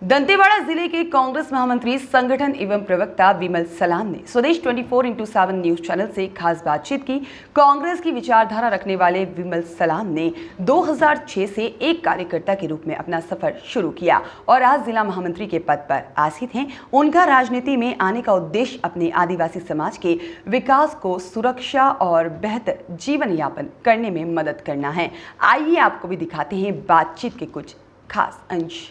दंतेवाड़ा जिले के कांग्रेस महामंत्री संगठन एवं प्रवक्ता विमल सलाम ने स्वदेश 24x7 न्यूज चैनल से खास बातचीत की। कांग्रेस की विचारधारा रखने वाले विमल सलाम ने 2006 से एक कार्यकर्ता के रूप में अपना सफर शुरू किया और आज जिला महामंत्री के पद पर आसीन हैं। उनका राजनीति में आने का उद्देश्य अपने आदिवासी समाज के विकास को सुरक्षा और बेहतर जीवन यापन करने में मदद करना है। आइए आपको भी दिखाते हैं बातचीत के कुछ खास अंश।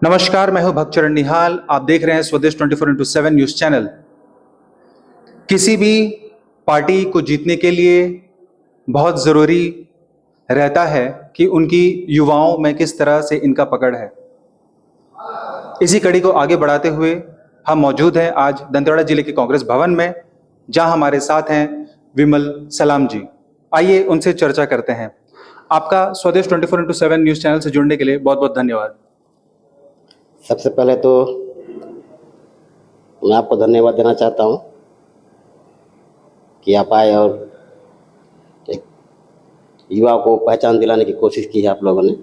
नमस्कार, मैं हूं भक्तचरण निहाल। आप देख रहे हैं स्वदेश 24x7 न्यूज चैनल। किसी भी पार्टी को जीतने के लिए बहुत ज़रूरी रहता है कि उनकी युवाओं में किस तरह से इनका पकड़ है। इसी कड़ी को आगे बढ़ाते हुए हम मौजूद हैं आज दंतेवाड़ा जिले के कांग्रेस भवन में, जहां हमारे साथ हैं विमल सलाम जी। आइए उनसे चर्चा करते हैं। आपका स्वदेश 24x7 न्यूज चैनल से जुड़ने के लिए बहुत बहुत धन्यवाद। सबसे पहले तो मैं आपको धन्यवाद देना चाहता हूं कि आप आए और एक युवा को पहचान दिलाने की कोशिश की है आप लोगों ने।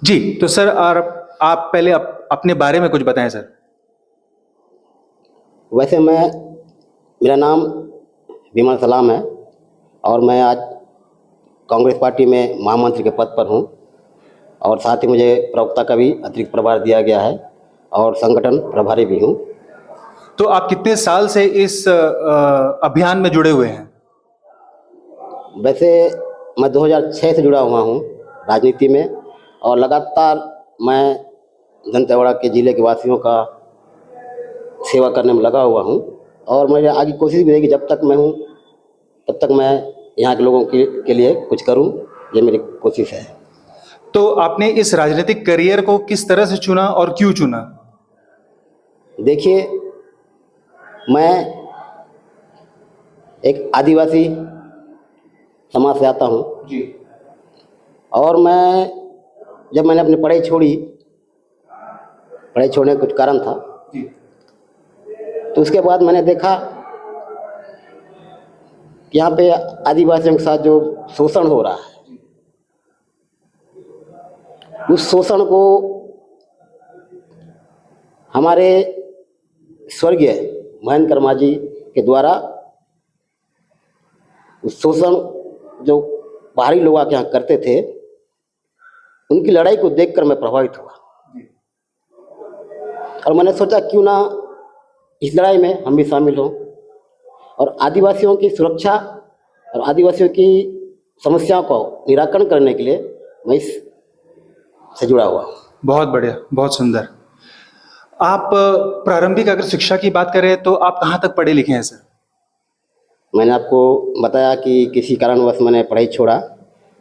जी, तो सर आप पहले अपने बारे में कुछ बताएं सर। वैसे मेरा नाम विमल सलाम है और मैं आज कांग्रेस पार्टी में महामंत्री के पद पर हूं और साथ ही मुझे प्रवक्ता का भी अतिरिक्त प्रभार दिया गया है और संगठन प्रभारी भी हूं। तो आप कितने साल से इस अभियान में जुड़े हुए हैं? वैसे मैं 2006 से जुड़ा हुआ हूं राजनीति में और लगातार मैं दंतेवाड़ा के ज़िले के वासियों का सेवा करने में लगा हुआ हूं और मेरी आगे कोशिश भी रहेगी, जब तक मैं हूं तब तक मैं यहाँ के लोगों के लिए कुछ करूं, ये मेरी कोशिश है। तो आपने इस राजनीतिक करियर को किस तरह से चुना और क्यों चुना? देखिए, मैं एक आदिवासी समाज से आता हूँ जी और जब मैंने अपनी पढ़ाई छोड़ने का कुछ कारण था जी। तो उसके बाद मैंने देखा कि यहाँ पे आदिवासियों के साथ जो शोषण हो रहा है, उस शोषण को हमारे स्वर्गीय महेंद्र कर्मा जी के द्वारा उस शोषण जो बाहरी लोग आके यहाँ करते थे, उनकी लड़ाई को देखकर मैं प्रभावित हुआ और मैंने सोचा क्यों ना इस लड़ाई में हम भी शामिल हों और आदिवासियों की सुरक्षा और आदिवासियों की समस्याओं को निराकरण करने के लिए मैं इस से जुड़ा हुआ। बहुत बढ़िया, बहुत सुंदर। आप प्रारंभिक अगर शिक्षा की बात करें तो आप कहाँ तक पढ़े लिखे हैं सर? मैंने आपको बताया कि किसी कारणवश मैंने पढ़ाई छोड़ा।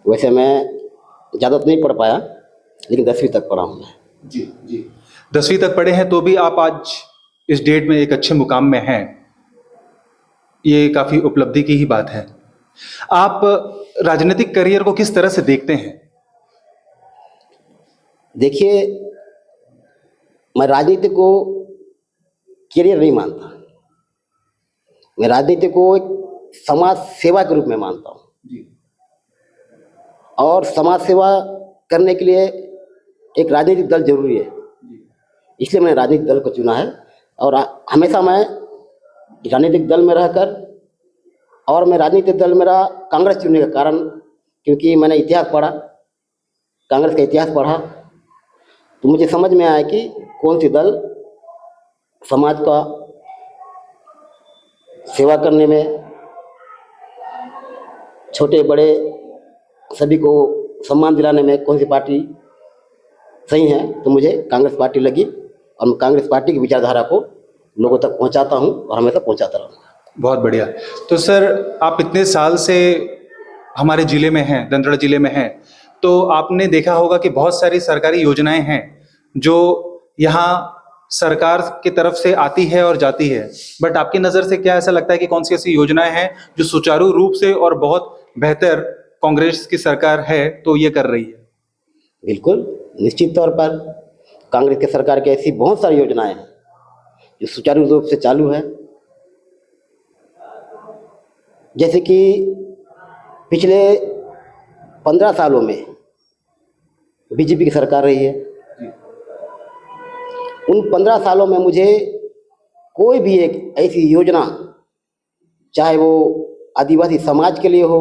वैसे मैं ज़्यादा तो नहीं पढ़ पाया, लेकिन 10वीं तक पढ़ा हूँ मैं। जी 10वीं तक पढ़े हैं, तो भी आप आज इस डेट में एक अच्छे मुकाम में हैं। ये काफ़ी उपलब्धि की ही बात है। आप राजनीतिक करियर को किस तरह से देखते हैं? देखिए, मैं राजनीति को करियर नहीं मानता। मैं राजनीति को एक समाज सेवा के रूप में मानता हूँ और समाज सेवा करने के लिए एक राजनीतिक दल जरूरी है, इसलिए मैंने राजनीतिक दल को चुना है और हमेशा मैं राजनीतिक दल में रहकर, और मैं राजनीतिक दल मेरा कांग्रेस चुनने का कारण क्योंकि मैंने इतिहास पढ़ा, कांग्रेस का इतिहास पढ़ा, तो मुझे समझ में आया कि कौन सी दल समाज का सेवा करने में, छोटे बड़े सभी को सम्मान दिलाने में कौन सी पार्टी सही है। तो मुझे कांग्रेस पार्टी लगी और मैं कांग्रेस पार्टी की विचारधारा को लोगों तक पहुंचाता हूं और हमेशा पहुंचाता रहूँगा। बहुत बढ़िया। तो सर, आप इतने साल से हमारे ज़िले में हैं, दंतेवाड़ा ज़िले में हैं, तो आपने देखा होगा कि बहुत सारी सरकारी योजनाएं हैं जो यहाँ सरकार की तरफ से आती है और जाती है, बट आपकी नज़र से क्या ऐसा लगता है कि कौन सी ऐसी योजनाएं हैं जो सुचारू रूप से और बहुत बेहतर कांग्रेस की सरकार है तो ये कर रही है? बिल्कुल, निश्चित तौर पर कांग्रेस की सरकार की ऐसी बहुत सारी योजनाएं हैं जो सुचारू रूप से चालू है। जैसे कि पिछले 15 सालों में बीजेपी की सरकार रही है। उन 15 सालों में मुझे कोई भी एक ऐसी योजना, चाहे वो आदिवासी समाज के लिए हो,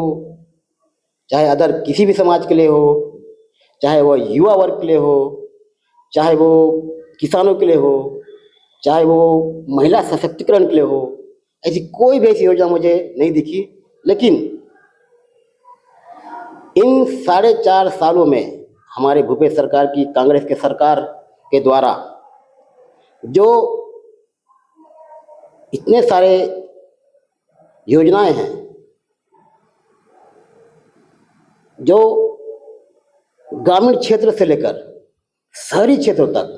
चाहे अदर किसी भी समाज के लिए हो, चाहे वो युवा वर्ग के लिए हो, चाहे वो किसानों के लिए हो, चाहे वो महिला सशक्तिकरण के लिए हो, ऐसी कोई भी ऐसी योजना मुझे नहीं दिखी। लेकिन इन 4.5 सालों में हमारे भूपेश सरकार की, कांग्रेस के सरकार के द्वारा जो इतने सारे योजनाएं हैं, जो ग्रामीण क्षेत्र से लेकर शहरी क्षेत्रों तक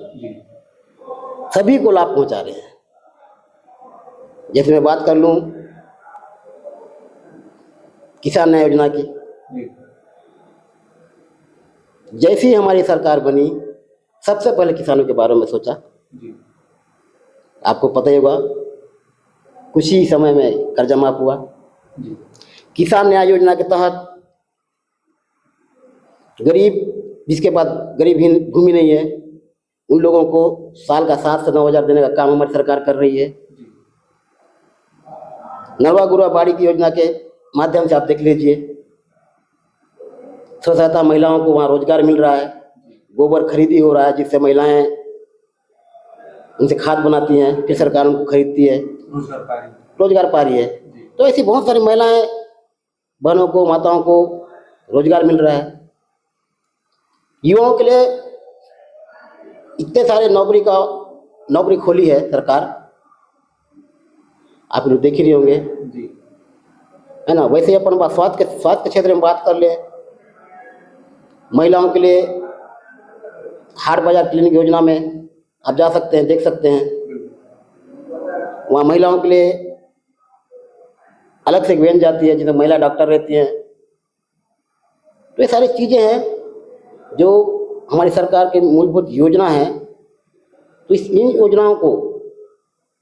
सभी को लाभ पहुंचा रहे हैं। जैसे मैं बात कर लूं किसान न्याय योजना की, जैसी ही हमारी सरकार बनी, सबसे पहले किसानों के बारे में सोचा। आपको पता ही होगा, कुछ ही समय में कर्जा माफ हुआ। किसान न्याय योजना के तहत गरीब, जिसके पास गरीब भूमि नहीं है, उन लोगों को साल का 7 से 9 हज़ार देने का काम हमारी सरकार कर रही है। नरवा गुरवा बाड़ी की योजना के माध्यम से आप देख लीजिए, स्व सहायता महिलाओं को वहाँ रोजगार मिल रहा है, गोबर खरीदी हो रहा है, जिससे महिलाएं उनसे खाद बनाती हैं, फिर सरकार उनको खरीदती है, रोजगार पा रही है। तो ऐसी बहुत सारी महिलाएं, बहनों को, माताओं को रोजगार मिल रहा है। युवाओं के लिए इतने सारे नौकरी खोली है सरकार, आप लोग देख ही रहे होंगे, है ना। वैसे अपन बात स्वास्थ्य के क्षेत्र में बात कर ले, महिलाओं के लिए हाट बाजार क्लिनिक योजना में आप जा सकते हैं, देख सकते हैं। वहाँ महिलाओं के लिए अलग से एक वैन जाती है जिसमें महिला डॉक्टर रहती हैं। तो ये सारी चीज़ें हैं जो हमारी सरकार की मूलभूत योजना है। तो इन योजनाओं को